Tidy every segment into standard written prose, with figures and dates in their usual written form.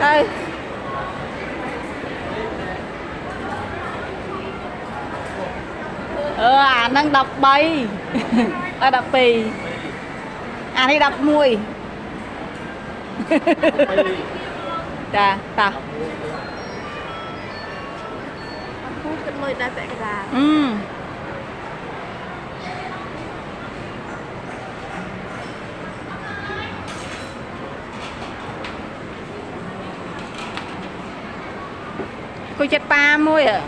đây đang đọc bay đọc pì đi đọc mùi ta ta mời đã sẽ ra cô chết ba môi à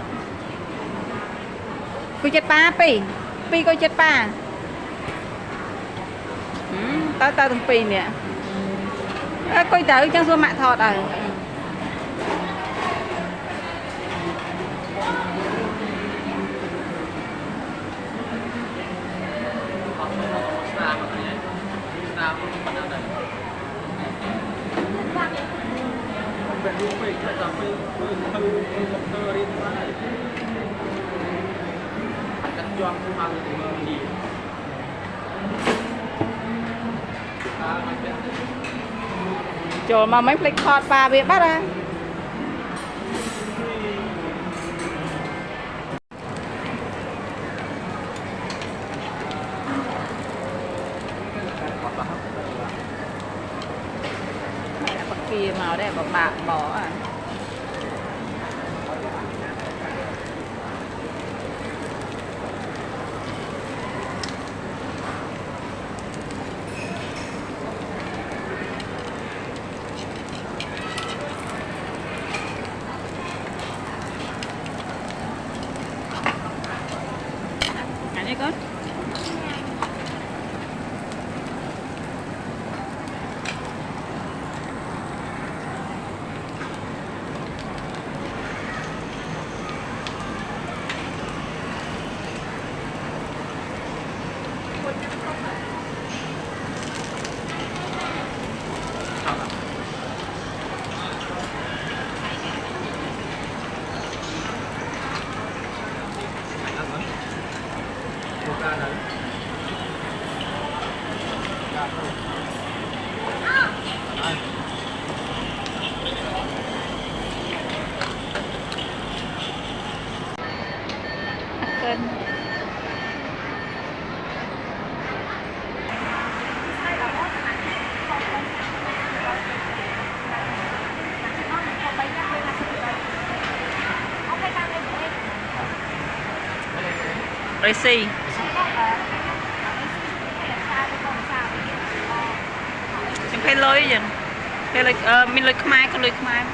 cô chết ba pi pi cô chết ba tới tới từng pi nè coi tới trong số mạng thọt à trời mà mấy flick thọt ba biết bắt ra kia màu đây bọc bạc bỏ à anh ấy có Racing chẳng phải lối gì phải mình lối mai có lối mai